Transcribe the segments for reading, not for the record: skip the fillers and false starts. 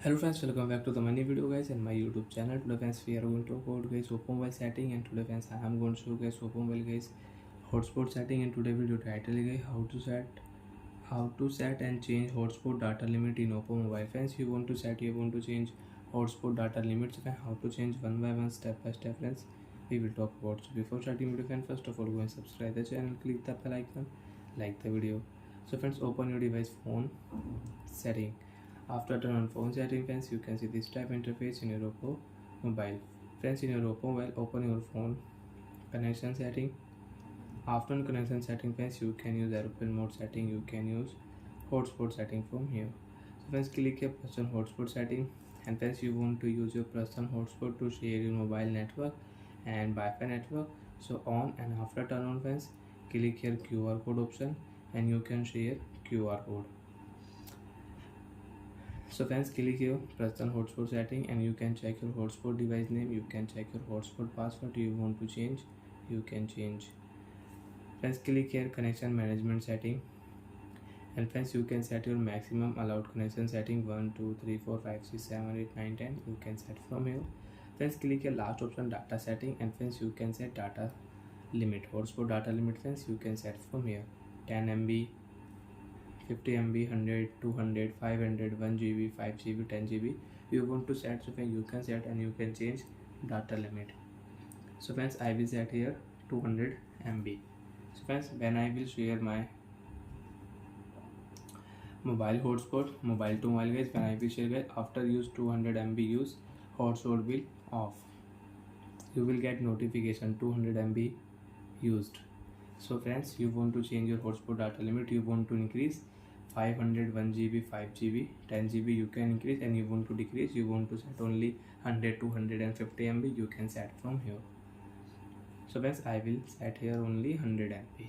Hello friends, welcome back to the many video guys and my YouTube channel. Today friends we are going to talk about guys oppo mobile setting, and today friends I am going to show guys oppo mobile guys hotspot setting. And today video title guys how to set and change hotspot data limit in oppo mobile. Friends, you want to change hotspot data limits, and how to change one by one, step by step friends we will talk about. So before starting video friends, first of all go and subscribe the channel, click the bell icon, like the video. So friends, open your device phone setting. After turn on phone setting friends, you can see this type interface in your oppo mobile. Friends, in your oppo mobile, open your phone connection setting. After connection setting friends, you can use airplane mode setting, you can use hotspot setting from here. So friends, click your personal hotspot setting, and friends you want to use your personal hotspot to share your mobile network and Wi-Fi network. So on and after turn on friends, click here QR code option and you can share QR code. So friends, click here personal hotspot setting and you can check your hotspot device name, you can check your hotspot password you want to change, you can change. Friends, click here connection management setting, and friends you can set your maximum allowed connection setting 1 2 3 4 5 6 7 8 9 10, you can set from here. Friends, click here last option data setting, and friends you can set data limit, hotspot data limit friends you can set from here 10 MB, 50 MB, 100, 200, 500, 1 GB, 5 GB, 10 GB you want to set. So you can set and you can change data limit. So friends, I will set here 200 MB. So friends, when I will share my mobile hotspot, mobile to mobile guys, when I will share guys, after use 200 MB use, hotspot will off, you will get notification 200 MB used. So friends, you want to change your hotspot data limit, you want to increase 500, 1 GB, 5 GB, 10 GB you can increase, and you want to decrease, you want to set only 100, 250 MB, you can set from here. So friends, I will set here only 100 MB.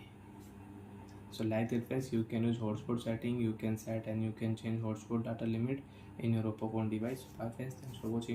So like that friends, you can use hotspot setting, you can set and you can change hotspot data limit in your oppo phone device. Bye friends, thanks for watching.